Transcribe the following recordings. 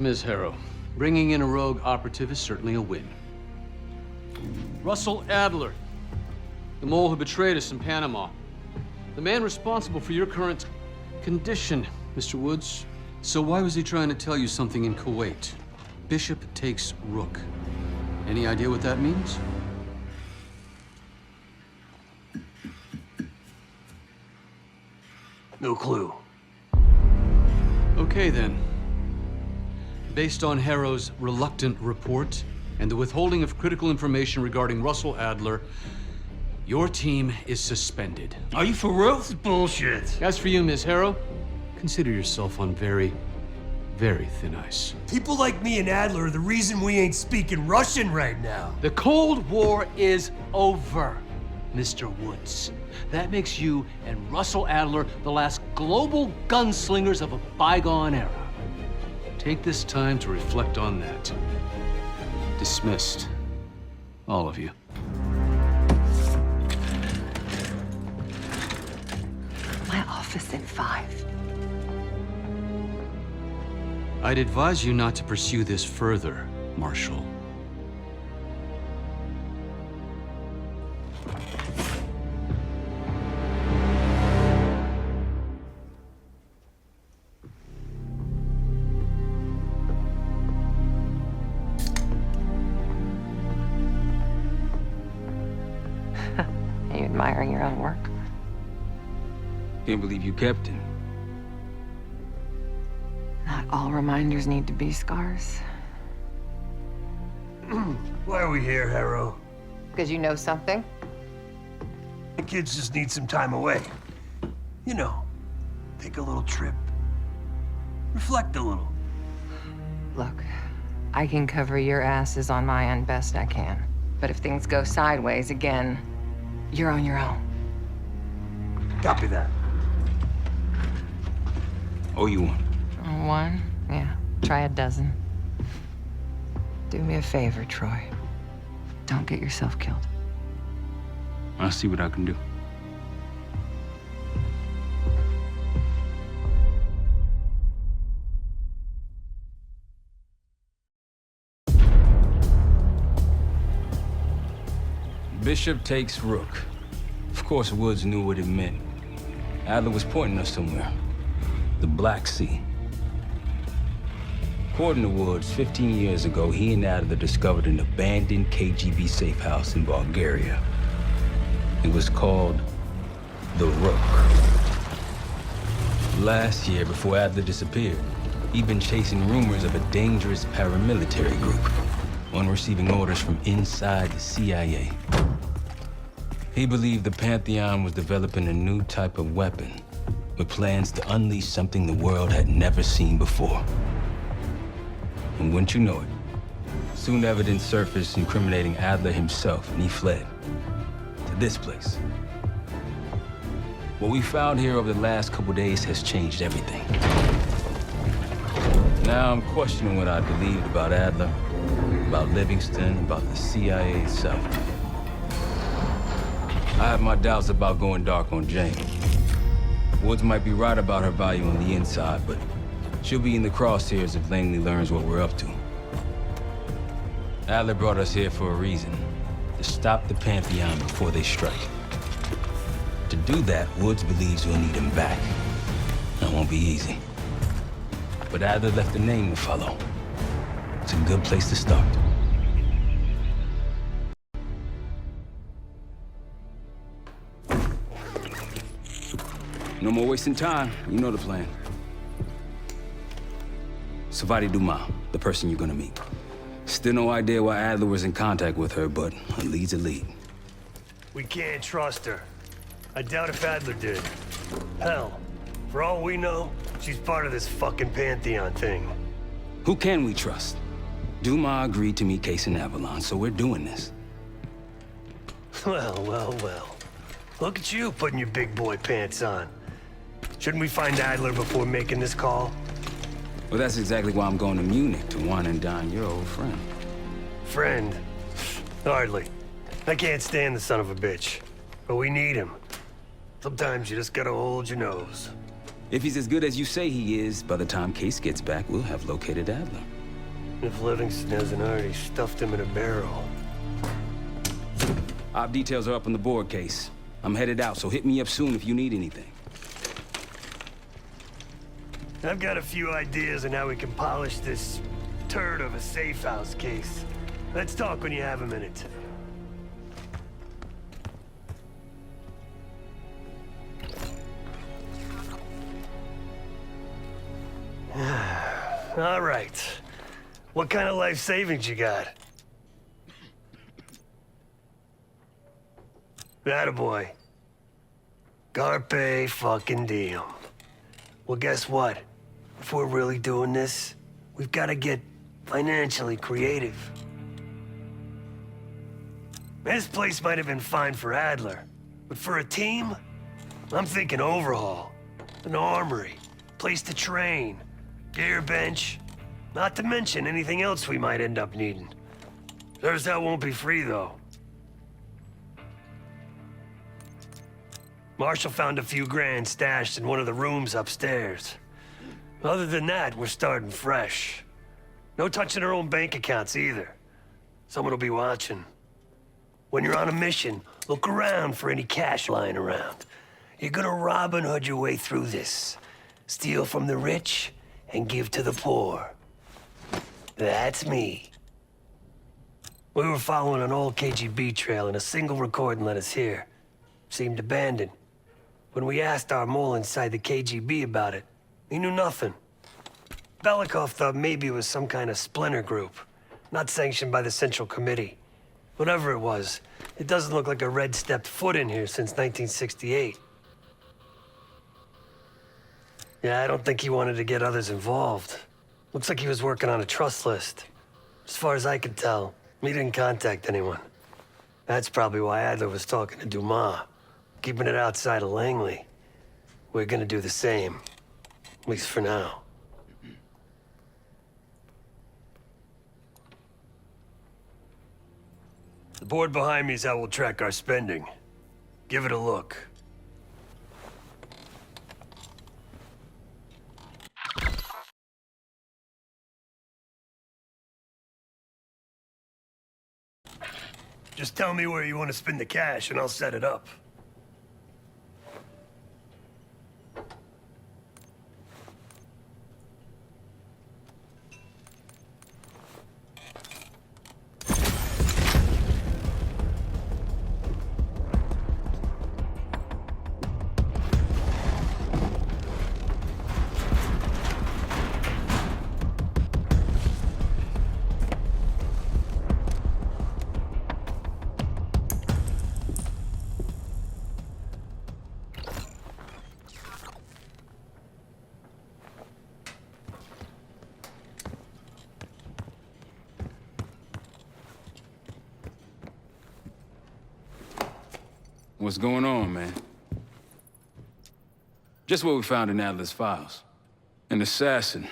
Ms. Harrow, bringing in a rogue operative is certainly a win. Russell Adler, the mole who betrayed us in Panama. The man responsible for your current condition, Mr. Woods. So why was he trying to tell you something in Kuwait? Bishop takes Rook. Any idea what that means? No clue. Okay, then. Based on Harrow's reluctant report and the withholding of critical information regarding Russell Adler, your team is suspended. Are you for real? This is bullshit. As for you, Ms. Harrow, consider yourself on very, very thin ice. People like me and Adler are the reason we ain't speaking Russian right now. The Cold War is over, Mr. Woods. That makes you and Russell Adler the last global gunslingers of a bygone era. Take this time to reflect on that. Dismissed. All of you. My office in 5. I'd advise you not to pursue this further, Marshal. Are you admiring your own work? Can't believe you kept it. Not all reminders need to be scars. Why are we here, Harrow? Because you know something? The kids just need some time away. You know, take a little trip. Reflect a little. Look, I can cover your asses on my end best I can. But if things go sideways again, you're on your own. Copy that. Oh, you won. One? Yeah. Try a dozen. Do me a favor, Troy. Don't get yourself killed. I'll see what I can do. Bishop takes Rook. Of course, Woods knew what it meant. Adler was pointing us somewhere. The Black Sea. According to Woods, 15 years ago, he and Adler discovered an abandoned KGB safehouse in Bulgaria. It was called the Rook. Last year, before Adler disappeared, he'd been chasing rumors of a dangerous paramilitary group, one receiving orders from inside the CIA. He believed the Pantheon was developing a new type of weapon, with plans to unleash something the world had never seen before. And wouldn't you know it, soon evidence surfaced incriminating Adler himself, and he fled to this place. What we found here over the last couple days has changed everything. Now I'm questioning what I believed about Adler, about Livingston, about the CIA itself. I have my doubts about going dark on Jane. Woods might be right about her value on the inside, but she'll be in the crosshairs if Langley learns what we're up to. Adler brought us here for a reason, to stop the Pantheon before they strike. To do that, Woods believes we'll need him back. That won't be easy. But Adler left a name to follow. It's a good place to start. No more wasting time. You know the plan. Savati Dumas, the person you're gonna meet. Still no idea why Adler was in contact with her, but a lead's a lead. We can't trust her. I doubt if Adler did. Hell, for all we know, she's part of this fucking Pantheon thing. Who can we trust? Dumas agreed to meet Case in Avalon, so we're doing this. Well, well, well. Look at you putting your big boy pants on. Shouldn't we find Adler before making this call? Well, that's exactly why I'm going to Munich to wine and dine your old friend. Friend? Hardly. I can't stand the son of a bitch. But we need him. Sometimes you just gotta hold your nose. If he's as good as you say he is, by the time Case gets back, we'll have located Adler. If Livingston hasn't already stuffed him in a barrel. Op details are up on the board, Case. I'm headed out, so hit me up soon if you need anything. I've got a few ideas on how we can polish this turd of a safe house case. Let's talk when you have a minute. All right. What kind of life savings you got? Attaboy. Carpe fucking diem. Well, guess what? If we're really doing this, we've got to get financially creative. This place might have been fine for Adler, but for a team, I'm thinking overhaul. An armory, place to train, gear bench, not to mention anything else we might end up needing. There's that won't be free, though. Marshall found a few grand stashed in one of the rooms upstairs. Other than that, we're starting fresh. No touching our own bank accounts either. Someone will be watching. When you're on a mission, look around for any cash lying around. You're gonna Robin Hood your way through this. Steal from the rich and give to the poor. That's me. We were following an old KGB trail and a single recording led us here. Seemed abandoned. When we asked our mole inside the KGB about it, he knew nothing. Belikov thought maybe it was some kind of splinter group, not sanctioned by the Central Committee. Whatever it was, it doesn't look like a red stepped foot in here since 1968. Yeah, I don't think he wanted to get others involved. Looks like he was working on a trust list. As far as I could tell, he didn't contact anyone. That's probably why Adler was talking to Dumas, keeping it outside of Langley. We're gonna do the same, at least for now. The board behind me is how we'll track our spending. Give it a look. Just tell me where you want to spend the cash and I'll set it up. What's going on, man? Just what we found in Adler's files. An assassin,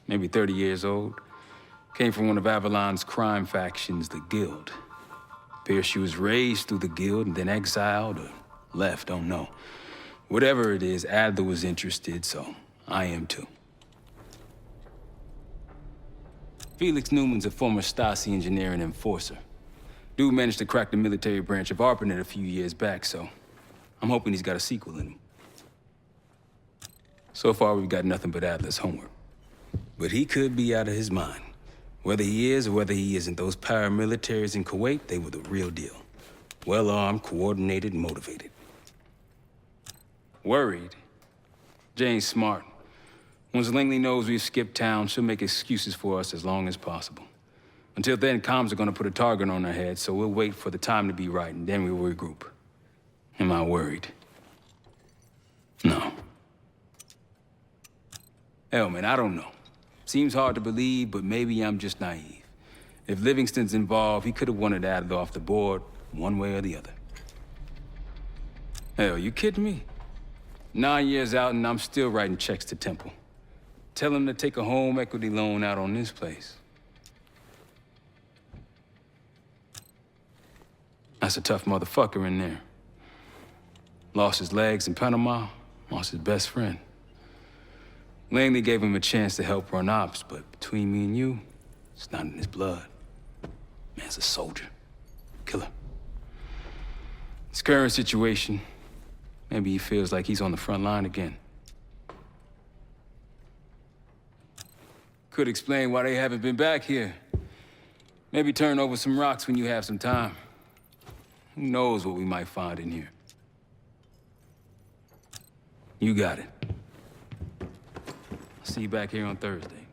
maybe 30 years old, came from one of Avalon's crime factions, the Guild. Appears she was raised through the Guild and then exiled or left, don't know. Whatever it is, Adler was interested, so I am too. Felix Newman's a former Stasi engineer and enforcer. Dude managed to crack the military branch of ARPANET a few years back, so I'm hoping he's got a sequel in him. So far, we've got nothing but Adler's homework. But he could be out of his mind. Whether he is or whether he isn't, those paramilitaries in Kuwait, they were the real deal. Well-armed, coordinated, and motivated. Worried? Jane's smart. Once Langley knows we've skipped town, she'll make excuses for us as long as possible. Until then, comms are gonna put a target on our heads, so we'll wait for the time to be right, and then we'll regroup. Am I worried? No. Hell, man, I don't know. Seems hard to believe, but maybe I'm just naive. If Livingston's involved, he could have wanted Adler off the board, one way or the other. Hell, you kidding me? 9 years out and I'm still writing checks to Temple. Tell him to take a home equity loan out on this place. That's a tough motherfucker in there. Lost his legs in Panama, lost his best friend. Langley gave him a chance to help run ops, but between me and you, it's not in his blood. Man's a soldier. Killer. His current situation, maybe he feels like he's on the front line again. Could explain why they haven't been back here. Maybe turn over some rocks when you have some time. Who knows what we might find in here? You got it. I'll see you back here on Thursday.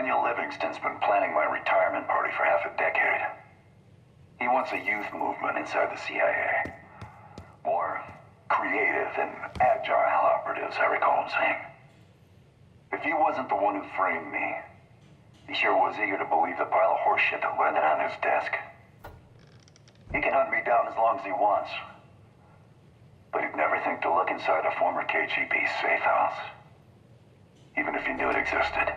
Daniel Livingston's been planning my retirement party for half a decade. He wants a youth movement inside the CIA. More creative and agile operatives, I recall him saying. If he wasn't the one who framed me, he sure was eager to believe the pile of horseshit that landed on his desk. He can hunt me down as long as he wants. But he'd never think to look inside a former KGB safehouse. Even if he knew it existed.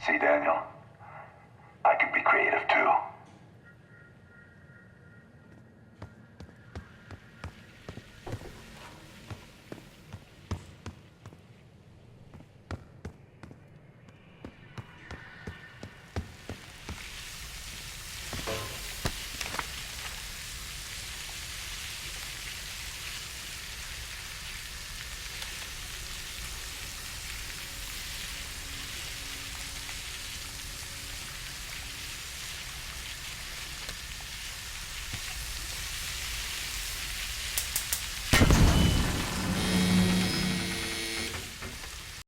See, Daniel?